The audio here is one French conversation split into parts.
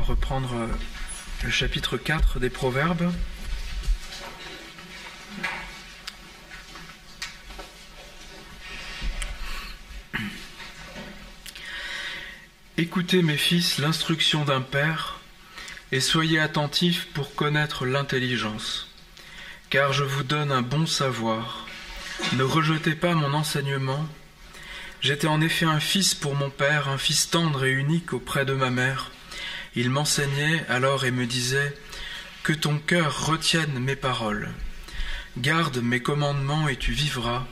reprendre le chapitre 4 des Proverbes. Écoutez, mes fils, l'instruction d'un père, et soyez attentifs pour connaître l'intelligence, car je vous donne un bon savoir. Ne rejetez pas mon enseignement. J'étais en effet un fils pour mon père, un fils tendre et unique auprès de ma mère. Il m'enseignait alors et me disait « Que ton cœur retienne mes paroles. Garde mes commandements et tu vivras.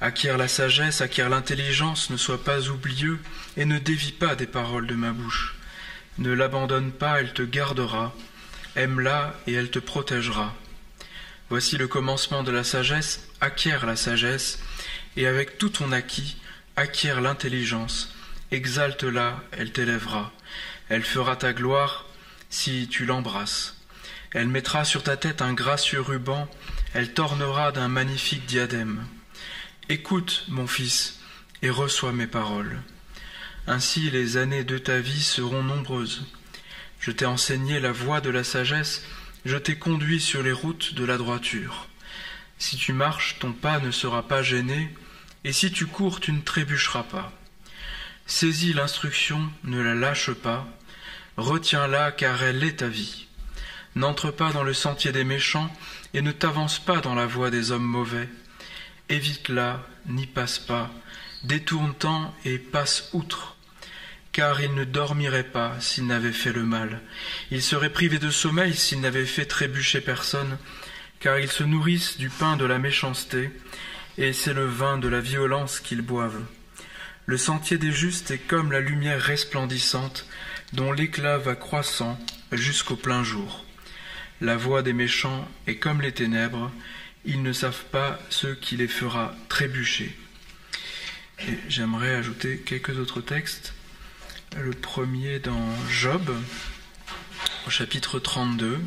Acquiert la sagesse, acquiert l'intelligence, ne sois pas oublieux et ne dévie pas des paroles de ma bouche. Ne l'abandonne pas, elle te gardera. Aime-la et elle te protégera. Voici le commencement de la sagesse, acquiert la sagesse, et avec tout ton acquis, acquiert l'intelligence. Exalte-la, elle t'élèvera. Elle fera ta gloire si tu l'embrasses. Elle mettra sur ta tête un gracieux ruban, elle t'ornera d'un magnifique diadème. Écoute, mon fils, et reçois mes paroles. Ainsi les années de ta vie seront nombreuses. Je t'ai enseigné la voie de la sagesse, je t'ai conduit sur les routes de la droiture. Si tu marches, ton pas ne sera pas gêné, et si tu cours, tu ne trébucheras pas. Saisis l'instruction, ne la lâche pas, retiens-la car elle est ta vie. N'entre pas dans le sentier des méchants, et ne t'avance pas dans la voie des hommes mauvais. Évite-la, n'y passe pas, détourne-t'en et passe outre. Car il ne dormirait pas s'il n'avait fait le mal. Il serait privé de sommeil s'il n'avait fait trébucher personne, car ils se nourrissent du pain de la méchanceté, et c'est le vin de la violence qu'ils boivent. Le sentier des justes est comme la lumière resplendissante, dont l'éclat va croissant jusqu'au plein jour. La voie des méchants est comme les ténèbres, ils ne savent pas ce qui les fera trébucher. Et j'aimerais ajouter quelques autres textes. Le premier dans Job, au chapitre 32. Vous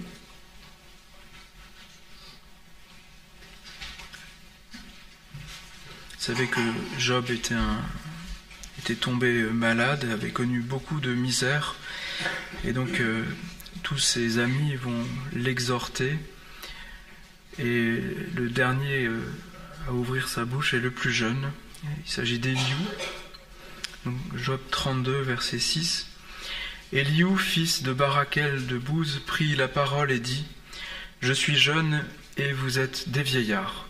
savez que Job était tombé malade, avait connu beaucoup de misère, et donc tous ses amis vont l'exhorter. Et le dernier à ouvrir sa bouche est le plus jeune. Il s'agit d'Éliou. Donc, Job 32, verset 6. Éliou, fils de Barakel de Bouze, prit la parole et dit « Je suis jeune et vous êtes des vieillards.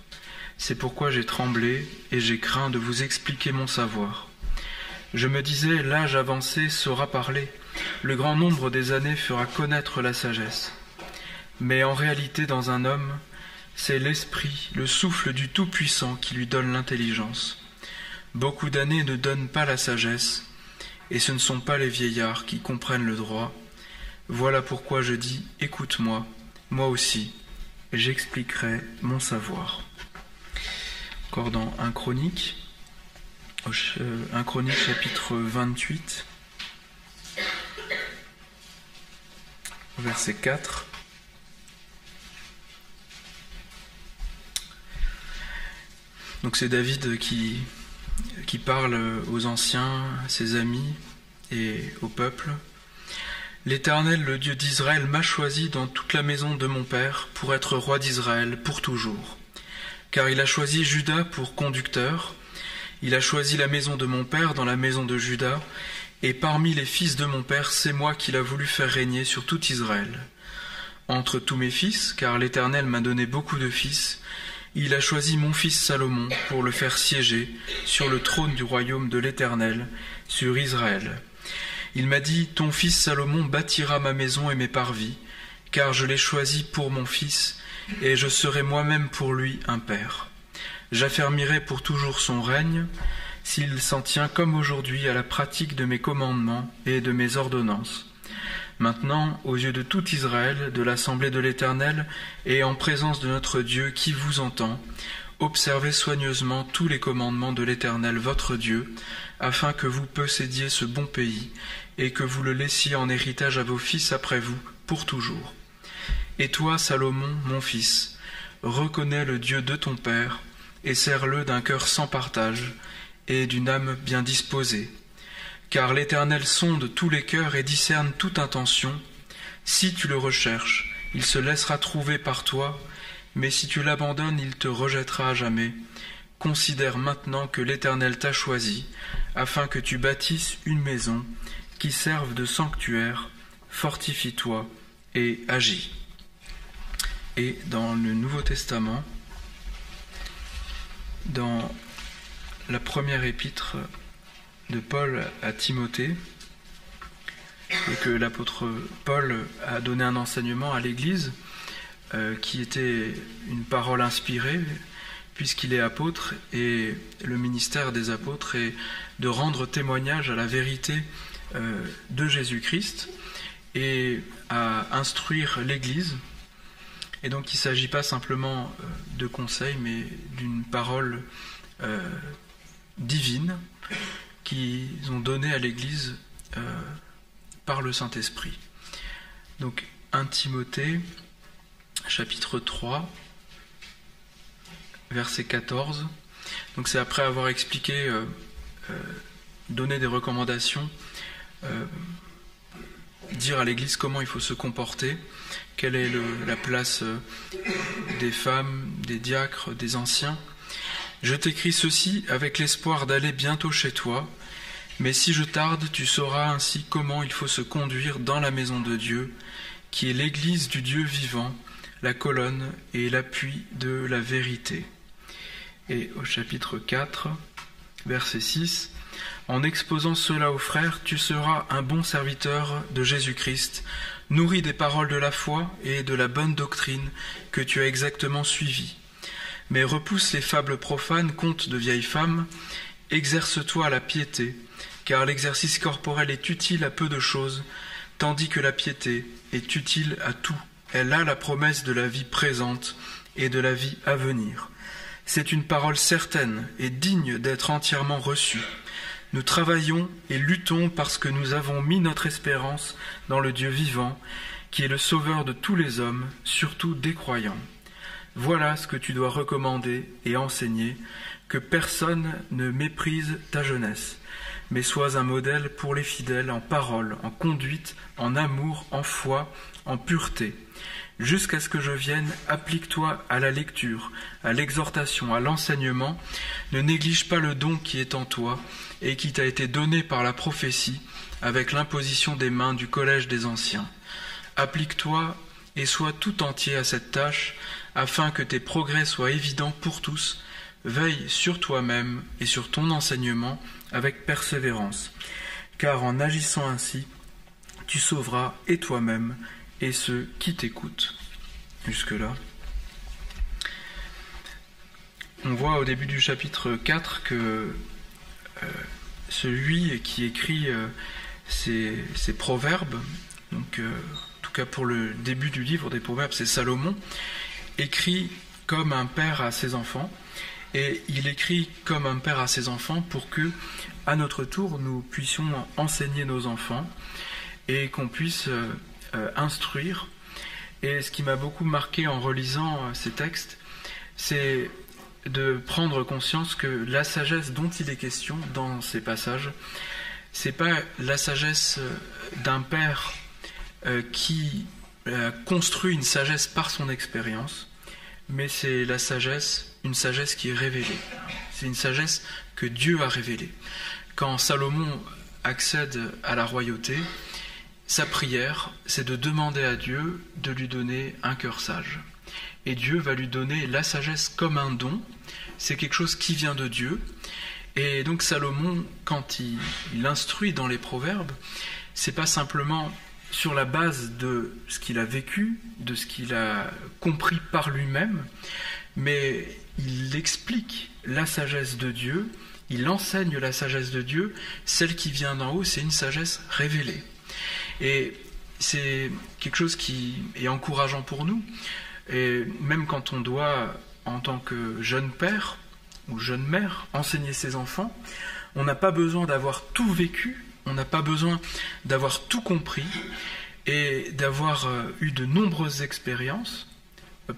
C'est pourquoi j'ai tremblé et j'ai craint de vous expliquer mon savoir. Je me disais, l'âge avancé saura parler, le grand nombre des années fera connaître la sagesse. Mais en réalité, dans un homme, c'est l'esprit, le souffle du Tout-Puissant qui lui donne l'intelligence. Beaucoup d'années ne donnent pas la sagesse, et ce ne sont pas les vieillards qui comprennent le droit. Voilà pourquoi je dis, écoute-moi, moi aussi, j'expliquerai mon savoir. » Encore dans 1 Chronique, 1 Chronique chapitre 28, verset 4. Donc c'est David qui parle aux anciens, à ses amis et au peuple. « L'Éternel, le Dieu d'Israël, m'a choisi dans toute la maison de mon père pour être roi d'Israël pour toujours. Car il a choisi Juda pour conducteur, il a choisi la maison de mon père dans la maison de Juda, et parmi les fils de mon père, c'est moi qu'il a voulu faire régner sur tout Israël. Entre tous mes fils, car l'Éternel m'a donné beaucoup de fils, il a choisi mon fils Salomon pour le faire siéger sur le trône du royaume de l'Éternel, sur Israël. Il m'a dit, ton fils Salomon bâtira ma maison et mes parvis, car je l'ai choisi pour mon fils, et je serai moi-même pour lui un père. J'affermirai pour toujours son règne, s'il s'en tient comme aujourd'hui à la pratique de mes commandements et de mes ordonnances. Maintenant, aux yeux de tout Israël, de l'assemblée de l'Éternel, et en présence de notre Dieu qui vous entend, observez soigneusement tous les commandements de l'Éternel votre Dieu, afin que vous possédiez ce bon pays, et que vous le laissiez en héritage à vos fils après vous, pour toujours. Et toi, Salomon, mon fils, reconnais le Dieu de ton père, et sers-le d'un cœur sans partage, et d'une âme bien disposée, Car l'Éternel sonde tous les cœurs et discerne toute intention. Si tu le recherches, il se laissera trouver par toi, mais si tu l'abandonnes, il te rejettera à jamais. Considère maintenant que l'Éternel t'a choisi, afin que tu bâtisses une maison qui serve de sanctuaire. Fortifie-toi et agis. Et dans le Nouveau Testament, dans la première épître de Paul à Timothée, et que l'apôtre Paul a donné un enseignement à l'Église qui était une parole inspirée, puisqu'il est apôtre, et le ministère des apôtres est de rendre témoignage à la vérité de Jésus-Christ et à instruire l'Église. Et donc il ne s'agit pas simplement de conseils, mais d'une parole divine qu'ils ont donnée à l'Église par le Saint-Esprit. Donc 1 Timothée, chapitre 3, verset 14. Donc c'est après avoir expliqué, donné des recommandations, dire à l'Église comment il faut se comporter, quelle est la place des femmes, des diacres, des anciens. Je t'écris ceci avec l'espoir d'aller bientôt chez toi, mais si je tarde, tu sauras ainsi comment il faut se conduire dans la maison de Dieu, qui est l'Église du Dieu vivant, la colonne et l'appui de la vérité. Et au chapitre 4, verset 6, en exposant cela aux frères, tu seras un bon serviteur de Jésus-Christ, nourri des paroles de la foi et de la bonne doctrine que tu as exactement suivies. Mais repousse les fables profanes, contes de vieilles femmes, exerce-toi à la piété, car l'exercice corporel est utile à peu de choses, tandis que la piété est utile à tout. Elle a la promesse de la vie présente et de la vie à venir. C'est une parole certaine et digne d'être entièrement reçue. Nous travaillons et luttons parce que nous avons mis notre espérance dans le Dieu vivant, qui est le sauveur de tous les hommes, surtout des croyants. Voilà ce que tu dois recommander et enseigner, que personne ne méprise ta jeunesse, mais sois un modèle pour les fidèles en parole, en conduite, en amour, en foi, en pureté. Jusqu'à ce que je vienne, applique-toi à la lecture, à l'exhortation, à l'enseignement. Ne néglige pas le don qui est en toi et qui t'a été donné par la prophétie avec l'imposition des mains du collège des anciens. Applique-toi et sois tout entier à cette tâche afin que tes progrès soient évidents pour tous. Veille sur toi-même et sur ton enseignement avec persévérance, car en agissant ainsi, tu sauveras et toi-même et ceux qui t'écoutent. Jusque-là. On voit au début du chapitre 4 que celui qui écrit ces proverbes, donc en tout cas pour le début du livre des proverbes, c'est Salomon, écrit comme un père à ses enfants, et il écrit comme un père à ses enfants pour que, à notre tour, nous puissions enseigner nos enfants et qu'on puisse instruire. Et ce qui m'a beaucoup marqué en relisant ces textes, c'est de prendre conscience que la sagesse dont il est question dans ces passages, c'est pas la sagesse d'un père qui construit une sagesse par son expérience, mais c'est la sagesse, une sagesse qui est révélée. C'est une sagesse que Dieu a révélée. Quand Salomon accède à la royauté, sa prière, c'est de demander à Dieu de lui donner un cœur sage. Et Dieu va lui donner la sagesse comme un don. C'est quelque chose qui vient de Dieu. Et donc Salomon, quand il instruit dans les proverbes, c'est pas simplement sur la base de ce qu'il a vécu, de ce qu'il a compris par lui-même, mais il explique la sagesse de Dieu, il enseigne la sagesse de Dieu, celle qui vient d'en haut, c'est une sagesse révélée. Et c'est quelque chose qui est encourageant pour nous, et même quand on doit, en tant que jeune père ou jeune mère, enseigner ses enfants, on n'a pas besoin d'avoir tout vécu, on n'a pas besoin d'avoir tout compris et d'avoir eu de nombreuses expériences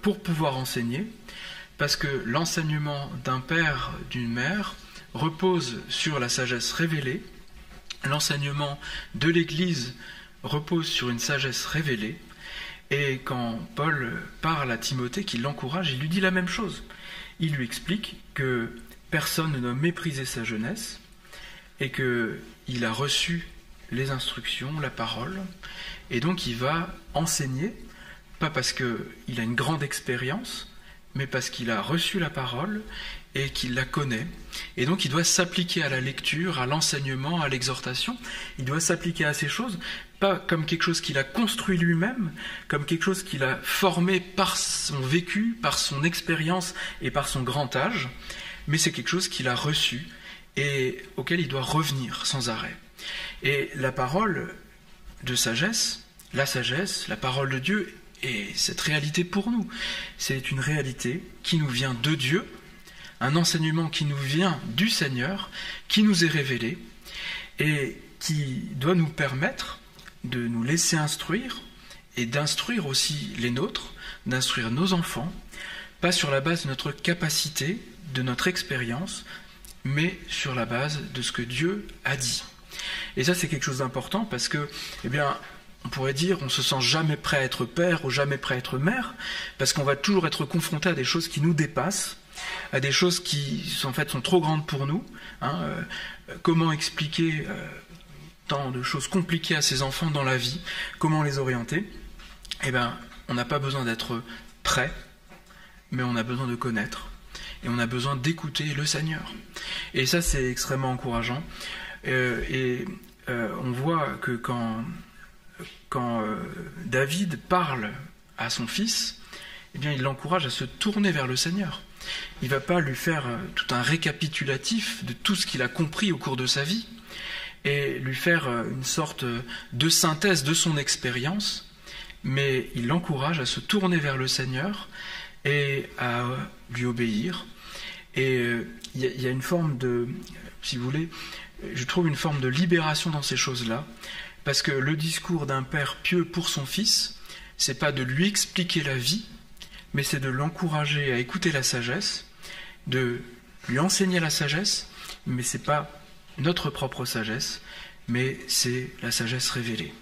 pour pouvoir enseigner, parce que l'enseignement d'un père, d'une mère, repose sur la sagesse révélée, l'enseignement de l'Église repose sur une sagesse révélée. Et quand Paul parle à Timothée, qu'il l'encourage, il lui dit la même chose. Il lui explique que personne ne doit mépriser sa jeunesse et qu'il a reçu les instructions, la parole, et donc il va enseigner, pas parce qu'il a une grande expérience, mais parce qu'il a reçu la parole et qu'il la connaît. Et donc il doit s'appliquer à la lecture, à l'enseignement, à l'exhortation. Il doit s'appliquer à ces choses, pas comme quelque chose qu'il a construit lui-même, comme quelque chose qu'il a formé par son vécu, par son expérience et par son grand âge, mais c'est quelque chose qu'il a reçu et auquel il doit revenir sans arrêt. Et la parole de sagesse, la parole de Dieu, est cette réalité pour nous. C'est une réalité qui nous vient de Dieu, un enseignement qui nous vient du Seigneur, qui nous est révélé et qui doit nous permettre de nous laisser instruire et d'instruire aussi les nôtres, d'instruire nos enfants, pas sur la base de notre capacité, de notre expérience, mais sur la base de ce que Dieu a dit. Et ça, c'est quelque chose d'important parce que, on pourrait dire, on se sent jamais prêt à être père ou jamais prêt à être mère, parce qu'on va toujours être confronté à des choses qui nous dépassent, à des choses qui, en fait, sont trop grandes pour nous. Comment expliquer tant de choses compliquées à ses enfants dans la vie, comment les orienter? On n'a pas besoin d'être prêt, mais on a besoin de connaître, et on a besoin d'écouter le Seigneur. Et ça, c'est extrêmement encourageant. On voit que quand David parle à son fils, il l'encourage à se tourner vers le Seigneur. Il ne va pas lui faire tout un récapitulatif de tout ce qu'il a compris au cours de sa vie et lui faire une sorte de synthèse de son expérience, mais il l'encourage à se tourner vers le Seigneur et à lui obéir. Et il y a une forme de, si vous voulez, je trouve une forme de libération dans ces choses-là, parce que le discours d'un père pieux pour son fils, c'est pas de lui expliquer la vie, mais c'est de l'encourager à écouter la sagesse, de lui enseigner la sagesse, mais c'est pas notre propre sagesse, mais c'est la sagesse révélée.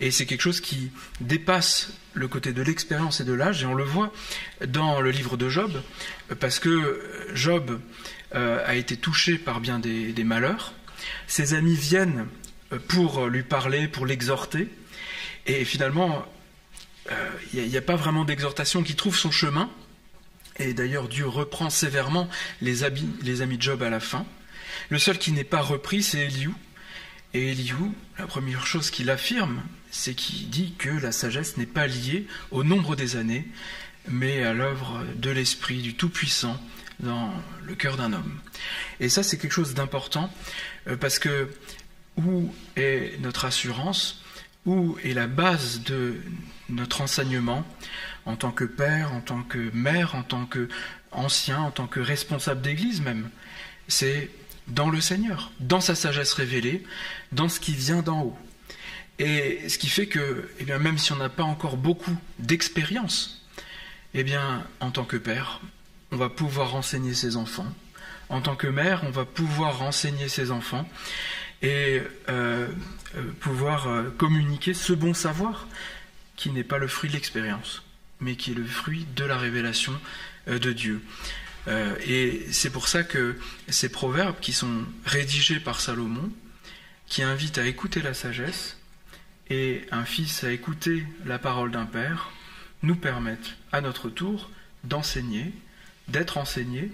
Et c'est quelque chose qui dépasse le côté de l'expérience et de l'âge, et on le voit dans le livre de Job, parce que Job a été touché par bien des malheurs. Ses amis viennent pour lui parler, pour l'exhorter, et finalement, il n'y a pas vraiment d'exhortation qui trouve son chemin, et d'ailleurs Dieu reprend sévèrement les amis de Job à la fin. Le seul qui n'est pas repris, c'est Éliou. Et Éliou, la première chose qu'il affirme, c'est qu'il dit que la sagesse n'est pas liée au nombre des années, mais à l'œuvre de l'Esprit, du Tout-Puissant, dans le cœur d'un homme. Et ça, c'est quelque chose d'important, parce que où est notre assurance, où est la base de notre enseignement, en tant que père, en tant que mère, en tant qu'ancien, en tant que responsable d'église même? C'est dans le Seigneur, dans sa sagesse révélée, dans ce qui vient d'en haut. Et ce qui fait que, même si on n'a pas encore beaucoup d'expérience, en tant que père, on va pouvoir enseigner ses enfants. En tant que mère, on va pouvoir enseigner ses enfants et pouvoir communiquer ce bon savoir qui n'est pas le fruit de l'expérience, mais qui est le fruit de la révélation de Dieu. Et c'est pour ça que ces proverbes qui sont rédigés par Salomon, qui invitent à écouter la sagesse et un fils à écouter la parole d'un père, nous permettent à notre tour d'enseigner, d'être enseignés,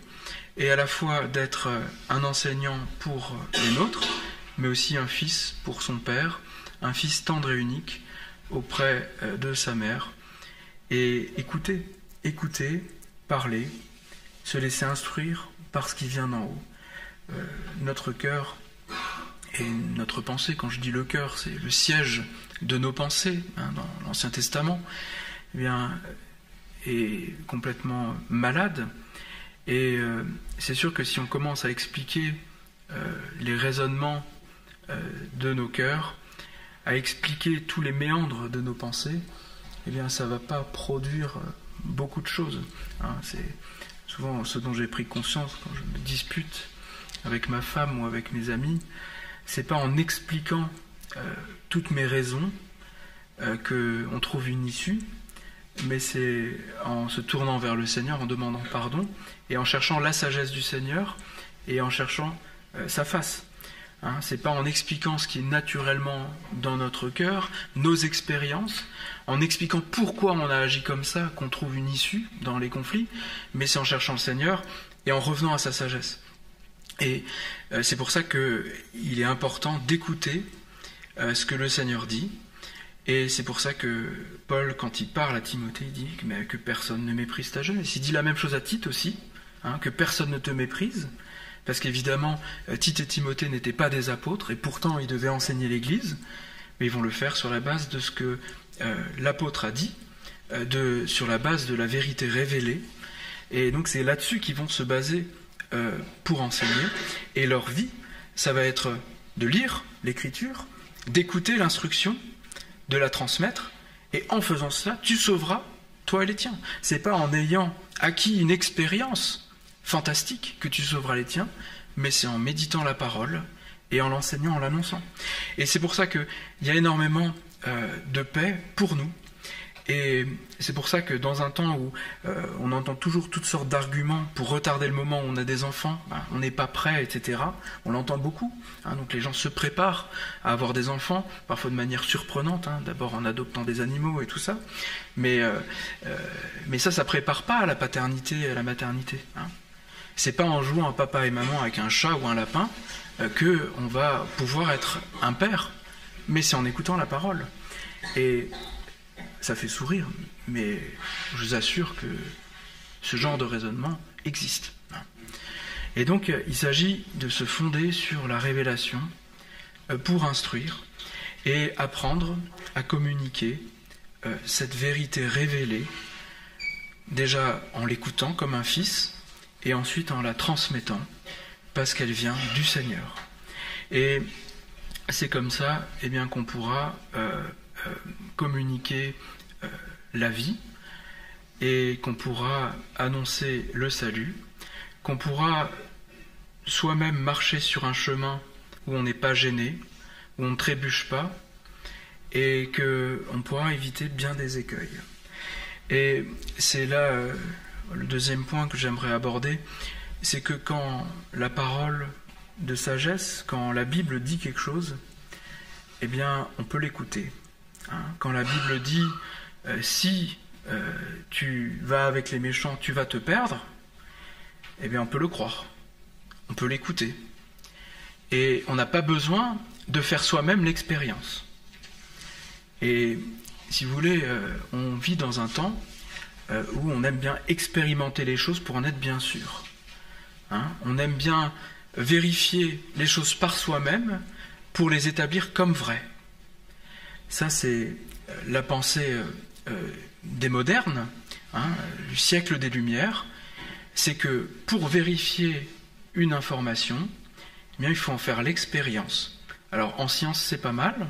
et à la fois d'être un enseignant pour les nôtres, mais aussi un fils pour son père, un fils tendre et unique auprès de sa mère, et écouter, parler, se laisser instruire par ce qui vient d'en haut. Notre cœur et notre pensée, quand je dis le cœur, c'est le siège de nos pensées, dans l'Ancien Testament, est complètement malade. Et c'est sûr que si on commence à expliquer les raisonnements de nos cœurs, à expliquer tous les méandres de nos pensées, ça ne va pas produire beaucoup de choses. C'est souvent ce dont j'ai pris conscience quand je me dispute avec ma femme ou avec mes amis, c'est pas en expliquant toutes mes raisons qu'on trouve une issue, mais c'est en se tournant vers le Seigneur, en demandant pardon, et en cherchant la sagesse du Seigneur, et en cherchant sa face. Hein, c'est pas en expliquant ce qui est naturellement dans notre cœur, nos expériences, en expliquant pourquoi on a agi comme ça, qu'on trouve une issue dans les conflits, mais c'est en cherchant le Seigneur et en revenant à sa sagesse. Et c'est pour ça qu'il est important d'écouter ce que le Seigneur dit, et c'est pour ça que Paul, quand il parle à Timothée, il dit que personne ne méprise ta jeunesse. Il dit la même chose à Tite aussi, hein, que personne ne te méprise, parce qu'évidemment, Tite et Timothée n'étaient pas des apôtres, et pourtant ils devaient enseigner l'Église, mais ils vont le faire sur la base de ce que l'apôtre a dit, sur la base de la vérité révélée, et donc c'est là-dessus qu'ils vont se baser pour enseigner, et leur vie, ça va être de lire l'Écriture, d'écouter l'instruction, de la transmettre, et en faisant cela, tu sauveras toi et les tiens. C'est pas en ayant acquis une expérience fantastique que tu sauveras les tiens, mais c'est en méditant la parole et en l'enseignant, en l'annonçant. Et c'est pour ça qu'il y a énormément de paix pour nous. Et c'est pour ça que dans un temps où on entend toujours toutes sortes d'arguments pour retarder le moment où on a des enfants, on n'est pas prêt, etc. On l'entend beaucoup. Hein, donc les gens se préparent à avoir des enfants, parfois de manière surprenante, hein, d'abord en adoptant des animaux et tout ça. Mais ça prépare pas à la paternité et à la maternité. Hein. C'est pas en jouant à papa et maman avec un chat ou un lapin que on va pouvoir être un père, mais c'est en écoutant la parole. Et ça fait sourire, mais je vous assure que ce genre de raisonnement existe. Et donc, il s'agit de se fonder sur la révélation pour instruire et apprendre à communiquer cette vérité révélée, déjà en l'écoutant comme un fils, et ensuite en la transmettant, parce qu'elle vient du Seigneur. Et c'est comme ça qu'on pourra communiquer la vie, et qu'on pourra annoncer le salut, qu'on pourra soi-même marcher sur un chemin où on n'est pas gêné, où on ne trébuche pas, et qu'on pourra éviter bien des écueils. Et c'est là le deuxième point que j'aimerais aborder, c'est que quand la parole de sagesse, quand la Bible dit quelque chose, on peut l'écouter. Hein, quand la Bible dit si tu vas avec les méchants, tu vas te perdre, on peut le croire, on peut l'écouter. Et on n'a pas besoin de faire soi-même l'expérience. Et si vous voulez, on vit dans un temps où on aime bien expérimenter les choses pour en être bien sûr. Hein, on aime bien vérifier les choses par soi-même pour les établir comme vraies. Ça, c'est la pensée des modernes, hein, du siècle des Lumières. C'est que pour vérifier une information, il faut en faire l'expérience. Alors en science, c'est pas mal,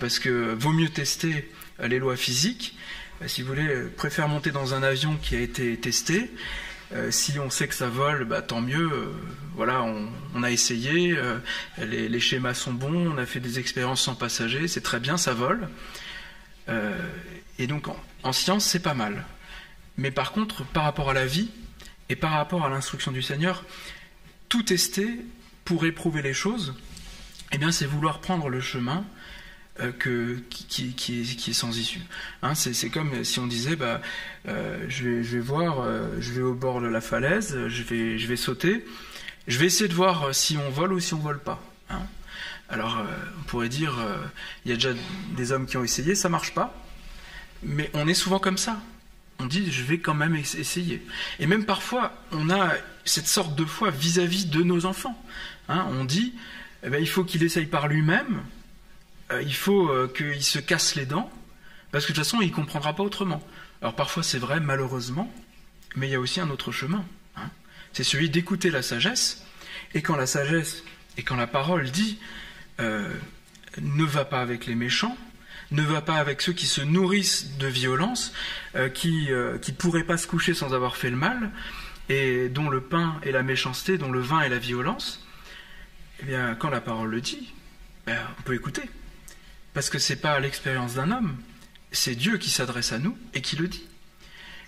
parce que vaut mieux tester les lois physiques. Si vous voulez, préfère monter dans un avion qui a été testé. Si on sait que ça vole, tant mieux. Voilà, on a essayé, les schémas sont bons, on a fait des expériences sans passagers, c'est très bien, ça vole. Et donc en science, c'est pas mal. Mais par contre, par rapport à la vie et par rapport à l'instruction du Seigneur, tout tester pour éprouver les choses, c'est vouloir prendre le chemin qui est sans issue. Hein, c'est comme si on disait je vais voir, je vais au bord de la falaise, je vais sauter, je vais essayer de voir si on vole ou si on vole pas. Hein. Alors on pourrait dire il y a déjà des hommes qui ont essayé, ça marche pas, mais on est souvent comme ça. On dit je vais quand même essayer. Et même parfois on a cette sorte de foi vis-à-vis de nos enfants. Hein, on dit il faut qu'il essaye par lui-même. Il faut qu'il se casse les dents, parce que de toute façon, il ne comprendra pas autrement. Alors parfois, c'est vrai, malheureusement, mais il y a aussi un autre chemin. Hein. C'est celui d'écouter la sagesse, et quand la sagesse, et quand la parole dit ne va pas avec les méchants, ne va pas avec ceux qui se nourrissent de violence, qui pourraient pas se coucher sans avoir fait le mal, et dont le pain est la méchanceté, dont le vin est la violence, quand la parole le dit, on peut écouter. Parce que ce n'est pas l'expérience d'un homme, c'est Dieu qui s'adresse à nous et qui le dit.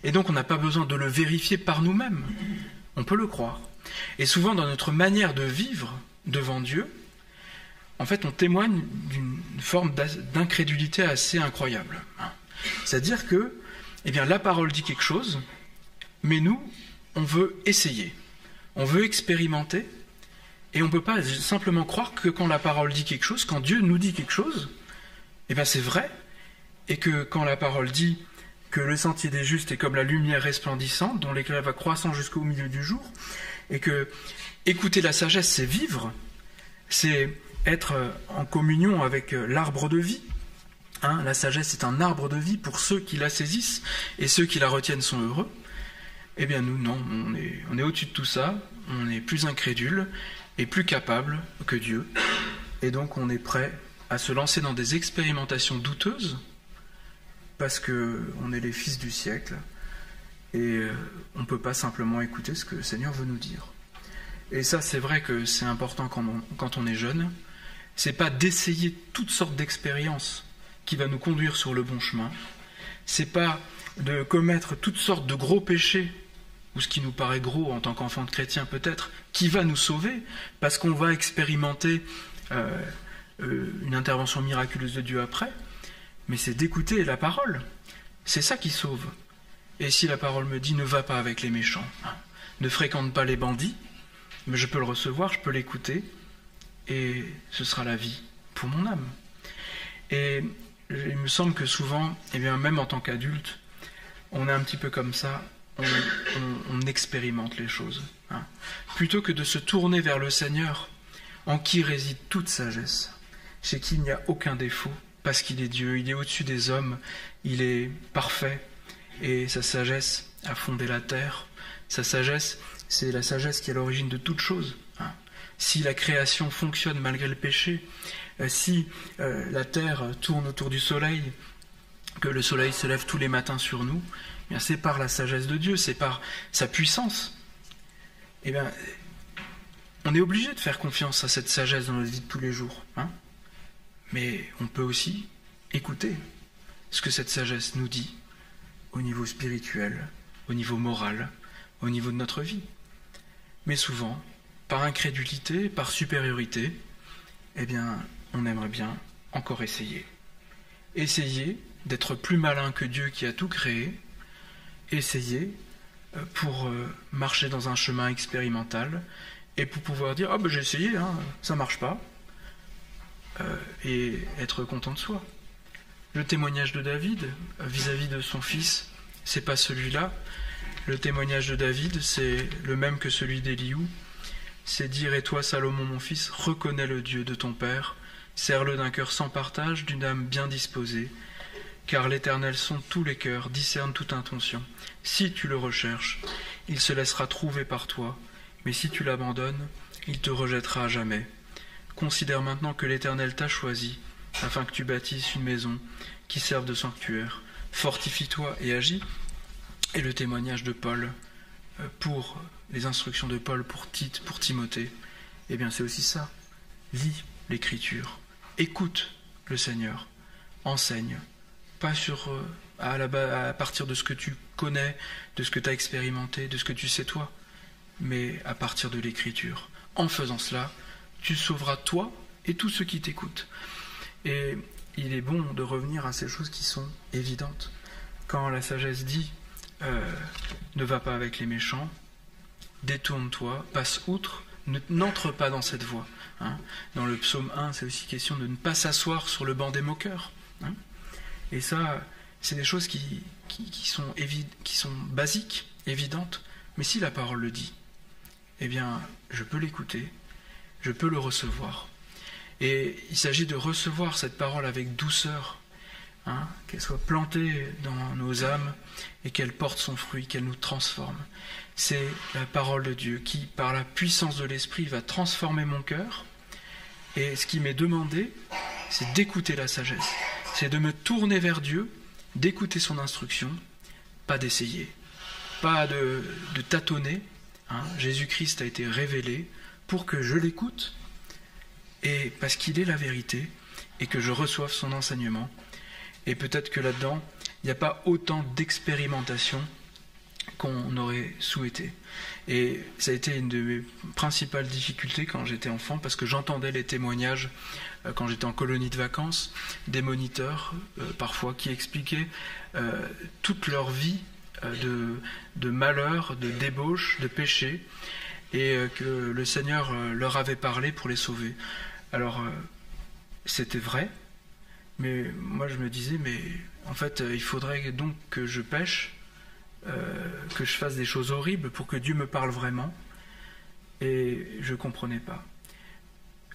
Et donc on n'a pas besoin de le vérifier par nous-mêmes, on peut le croire. Et souvent dans notre manière de vivre devant Dieu, en fait on témoigne d'une forme d'incrédulité assez incroyable. C'est-à-dire que la parole dit quelque chose, mais nous, on veut essayer, on veut expérimenter, et on ne peut pas simplement croire que quand la parole dit quelque chose, quand Dieu nous dit quelque chose, c'est vrai, et que quand la parole dit que le sentier des justes est comme la lumière resplendissante, dont l'éclat va croissant jusqu'au milieu du jour, et que écouter la sagesse, c'est vivre, c'est être en communion avec l'arbre de vie. La sagesse est un arbre de vie pour ceux qui la saisissent, et ceux qui la retiennent sont heureux. Nous, non, on est au-dessus de tout ça, on est plus incrédule et plus capable que Dieu, et donc on est prêt à se lancer dans des expérimentations douteuses, parce qu'on est les fils du siècle, et on ne peut pas simplement écouter ce que le Seigneur veut nous dire. Et ça, c'est vrai que c'est important quand on est jeune. C'est pas d'essayer toutes sortes d'expériences qui va nous conduire sur le bon chemin. C'est pas de commettre toutes sortes de gros péchés, ou ce qui nous paraît gros en tant qu'enfant de chrétien peut-être, qui va nous sauver, parce qu'on va expérimenter une intervention miraculeuse de Dieu après, mais c'est d'écouter la parole. C'est ça qui sauve. Et si la parole me dit « ne va pas avec les méchants », ne fréquente pas les bandits, mais je peux le recevoir, je peux l'écouter, et ce sera la vie pour mon âme. Et il me semble que souvent, même en tant qu'adulte, on est un petit peu comme ça, on expérimente les choses. Plutôt que de se tourner vers le Seigneur, en qui réside toute sagesse, chez qui il n'y a aucun défaut, parce qu'il est Dieu, il est au-dessus des hommes, il est parfait, et sa sagesse a fondé la terre. Sa sagesse, c'est la sagesse qui est à l'origine de toute chose. Si la création fonctionne malgré le péché, si la terre tourne autour du soleil, que le soleil se lève tous les matins sur nous, c'est par la sagesse de Dieu, c'est par sa puissance. On est obligé de faire confiance à cette sagesse dans notre vie de tous les jours. Mais on peut aussi écouter ce que cette sagesse nous dit au niveau spirituel, au niveau moral, au niveau de notre vie. Mais souvent, par incrédulité, par supériorité, on aimerait bien encore essayer. Essayer d'être plus malin que Dieu qui a tout créé, essayer pour marcher dans un chemin expérimental et pour pouvoir dire « Ah ben j'ai essayé, ça marche pas », et être content de soi. Le témoignage de David vis-à-vis de son fils, c'est pas celui-là. Le témoignage de David, c'est le même que celui d'Éliou. C'est dire « Et toi, Salomon, mon fils, reconnais le Dieu de ton père, sers-le d'un cœur sans partage, d'une âme bien disposée, car l'Éternel sonde tous les cœurs, discerne toute intention. Si tu le recherches, il se laissera trouver par toi, mais si tu l'abandonnes, il te rejettera à jamais. Considère maintenant que l'Éternel t'a choisi, afin que tu bâtisses une maison qui serve de sanctuaire. Fortifie-toi et agis. » Et le témoignage de Paul, pour les instructions de Paul pour Tite, pour Timothée, c'est aussi ça. Lis l'Écriture, écoute le Seigneur, enseigne, pas à partir de ce que tu connais, de ce que tu as expérimenté, de ce que tu sais toi, mais à partir de l'Écriture. En faisant cela, tu sauveras toi et tous ceux qui t'écoutent. Et il est bon de revenir à ces choses qui sont évidentes. Quand la sagesse dit ne va pas avec les méchants, détourne-toi, passe outre, n'entre pas dans cette voie. Dans le psaume 1, c'est aussi question de ne pas s'asseoir sur le banc des moqueurs. Et ça, c'est des choses qui sont basiques, évidentes, mais si la parole le dit, je peux l'écouter, je peux le recevoir. Et il s'agit de recevoir cette parole avec douceur, qu'elle soit plantée dans nos âmes et qu'elle porte son fruit, qu'elle nous transforme. C'est la parole de Dieu qui, par la puissance de l'Esprit, va transformer mon cœur. Et ce qui m'est demandé, c'est d'écouter la sagesse. C'est de me tourner vers Dieu, d'écouter son instruction, pas d'essayer, pas de tâtonner. Jésus-Christ a été révélé pour que je l'écoute et parce qu'il est la vérité, et que je reçoive son enseignement. Et peut-être que là-dedans, il n'y a pas autant d'expérimentation qu'on aurait souhaité. Et ça a été une de mes principales difficultés quand j'étais enfant, parce que j'entendais les témoignages quand j'étais en colonie de vacances, des moniteurs parfois qui expliquaient toute leur vie de malheur, de débauche, de péché, et que le Seigneur leur avait parlé pour les sauver. Alors, c'était vrai, mais moi je me disais, mais en fait, il faudrait donc que je pêche, que je fasse des choses horribles pour que Dieu me parle vraiment, et je ne comprenais pas.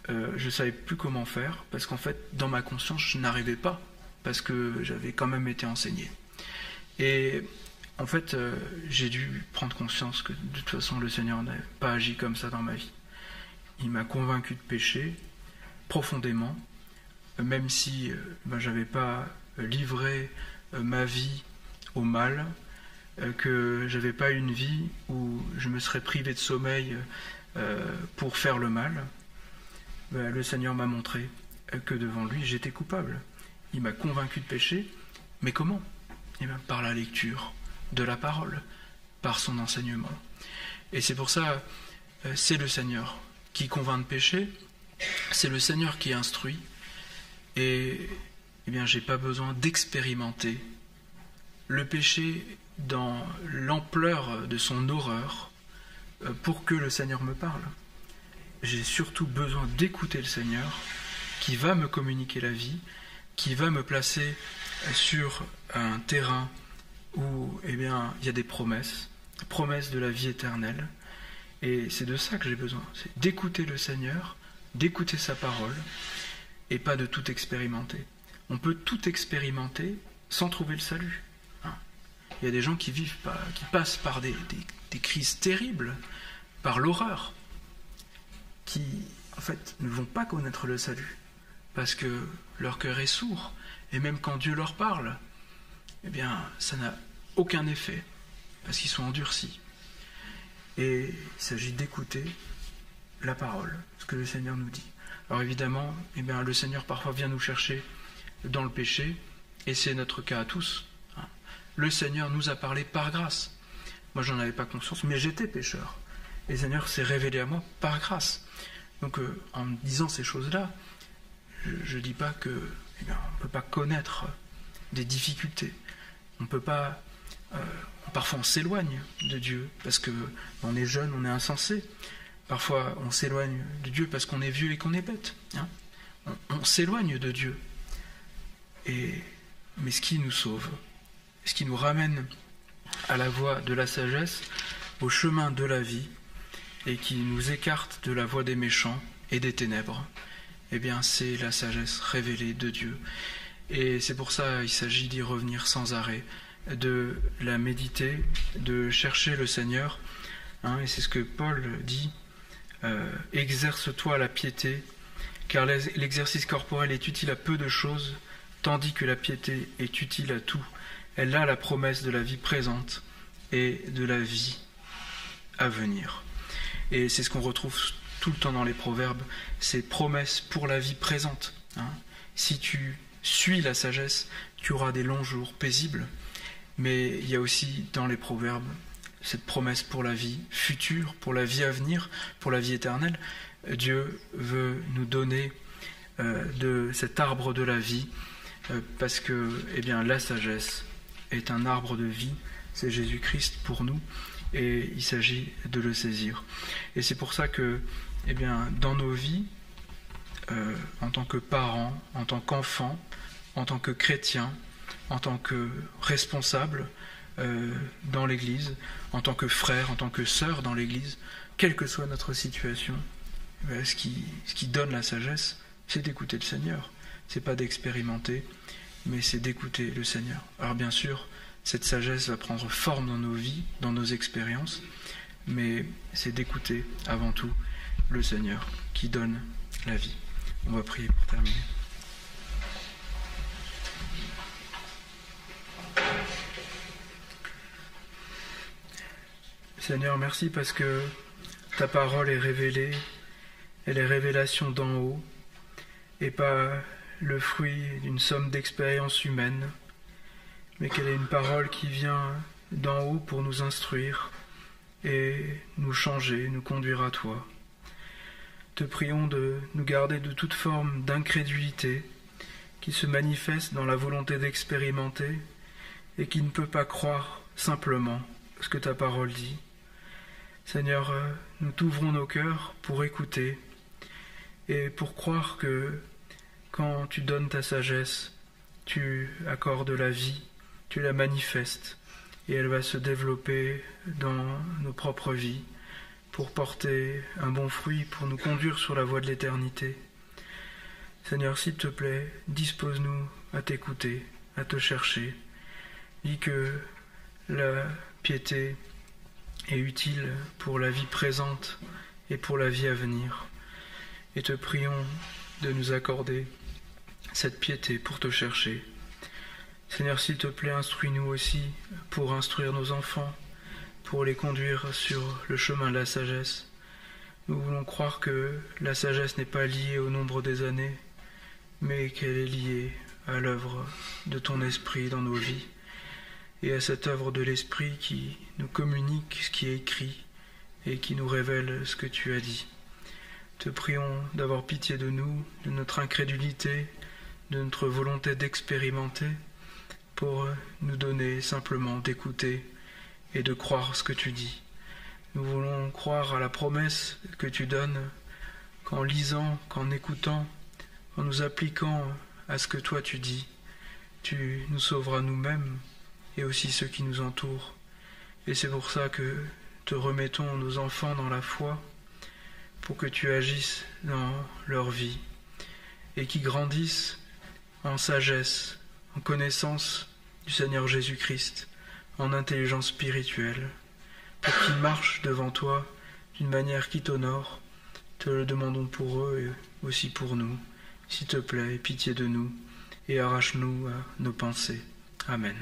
Je ne savais plus comment faire, parce qu'en fait, dans ma conscience, je n'arrivais pas, parce que j'avais quand même été enseigné. Et en fait, j'ai dû prendre conscience que de toute façon, le Seigneur n'avait pas agi comme ça dans ma vie. Il m'a convaincu de pécher profondément, même si je n'avais pas livré ma vie au mal, que je n'avais pas une vie où je me serais privé de sommeil pour faire le mal. Le Seigneur m'a montré que devant lui, j'étais coupable. Il m'a convaincu de pécher, mais comment ? Eh bien, par la lecture de la parole, par son enseignement. Et c'est pour ça, c'est le Seigneur qui convainc de pécher, c'est le Seigneur qui instruit, et eh bien, j'ai pas besoin d'expérimenter le péché dans l'ampleur de son horreur pour que le Seigneur me parle. J'ai surtout besoin d'écouter le Seigneur qui va me communiquer la vie, qui va me placer sur un terrain où il y a des promesses de la vie éternelle. Et c'est de ça que j'ai besoin, c'est d'écouter le Seigneur, d'écouter sa parole, et pas de tout expérimenter. On peut tout expérimenter sans trouver le salut. Il y a des gens qui passent par des crises terribles, par l'horreur, qui, en fait, ne vont pas connaître le salut, parce que leur cœur est sourd, et même quand Dieu leur parle, eh bien, ça n'a aucun effet, parce qu'ils sont endurcis. Et il s'agit d'écouter la parole, ce que le Seigneur nous dit. Alors évidemment, le Seigneur parfois vient nous chercher dans le péché, et c'est notre cas à tous. Le Seigneur nous a parlé par grâce. Moi, j'en avais pas conscience, mais j'étais pécheur. Et le Seigneur s'est révélé à moi par grâce. Donc, en disant ces choses-là, je ne dis pas que, on ne peut pas connaître des difficultés. On peut pas. Parfois, on s'éloigne de Dieu parce que on est jeune, on est insensé. Parfois, on s'éloigne de Dieu parce qu'on est vieux et qu'on est bête. On s'éloigne de Dieu. Mais ce qui nous sauve, ce qui nous ramène à la voie de la sagesse, au chemin de la vie, et qui nous écarte de la voie des méchants et des ténèbres, eh bien c'est la sagesse révélée de Dieu. Et c'est pour ça qu'il s'agit d'y revenir sans arrêt, de la méditer, de chercher le Seigneur. Et c'est ce que Paul dit, exerce-toi la piété, car l'exercice corporel est utile à peu de choses, tandis que la piété est utile à tout. Elle a la promesse de la vie présente et de la vie à venir. Et c'est ce qu'on retrouve tout le temps dans les proverbes, ces promesses pour la vie présente. Si tu suis la sagesse, tu auras des longs jours paisibles, mais il y a aussi dans les proverbes cette promesse pour la vie future, pour la vie à venir, pour la vie éternelle. Dieu veut nous donner de cet arbre de la vie, parce que la sagesse est un arbre de vie, c'est Jésus-Christ pour nous, et il s'agit de le saisir. Et c'est pour ça que, dans nos vies, en tant que parents, en tant qu'enfants, en tant que chrétiens, en tant que responsables dans l'Église, en tant que frères, en tant que sœurs dans l'Église, quelle que soit notre situation, ce qui donne la sagesse, c'est d'écouter le Seigneur. C'est pas d'expérimenter, mais c'est d'écouter le Seigneur. Alors bien sûr, cette sagesse va prendre forme dans nos vies, dans nos expériences, mais c'est d'écouter avant tout le Seigneur qui donne la vie. On va prier pour terminer. Seigneur, merci parce que ta parole est révélée, elle est révélation d'en haut, et pas le fruit d'une somme d'expériences humaines, mais qu'elle est une parole qui vient d'en haut pour nous instruire et nous changer, nous conduire à toi. Te prions de nous garder de toute forme d'incrédulité qui se manifeste dans la volonté d'expérimenter et qui ne peut pas croire simplement ce que ta parole dit. Seigneur, nous t'ouvrons nos cœurs pour écouter et pour croire que quand tu donnes ta sagesse, tu accordes la vie, tu la manifestes et elle va se développer dans nos propres vies pour porter un bon fruit, pour nous conduire sur la voie de l'éternité. Seigneur, s'il te plaît, dispose-nous à t'écouter, à te chercher. Dis que la piété est utile pour la vie présente et pour la vie à venir. Et te prions de nous accorder cette piété pour te chercher. Seigneur, s'il te plaît, instruis-nous aussi pour instruire nos enfants, pour les conduire sur le chemin de la sagesse. Nous voulons croire que la sagesse n'est pas liée au nombre des années, mais qu'elle est liée à l'œuvre de ton esprit dans nos vies, et à cette œuvre de l'esprit qui nous communique ce qui est écrit et qui nous révèle ce que tu as dit. Te prions d'avoir pitié de nous, de notre incrédulité, de notre volonté d'expérimenter, pour nous donner simplement d'écouter et de croire ce que tu dis. Nous voulons croire à la promesse que tu donnes, qu'en lisant, qu'en écoutant, en nous appliquant à ce que toi tu dis, tu nous sauveras nous-mêmes et aussi ceux qui nous entourent. Et c'est pour ça que te remettons nos enfants dans la foi, pour que tu agisses dans leur vie et qu'ils grandissent en sagesse, en connaissance du Seigneur Jésus-Christ, en intelligence spirituelle, pour qu'ils marchent devant toi d'une manière qui t'honore. Te le demandons pour eux et aussi pour nous. S'il te plaît, aie pitié de nous et arrache-nous à nos pensées. Amen.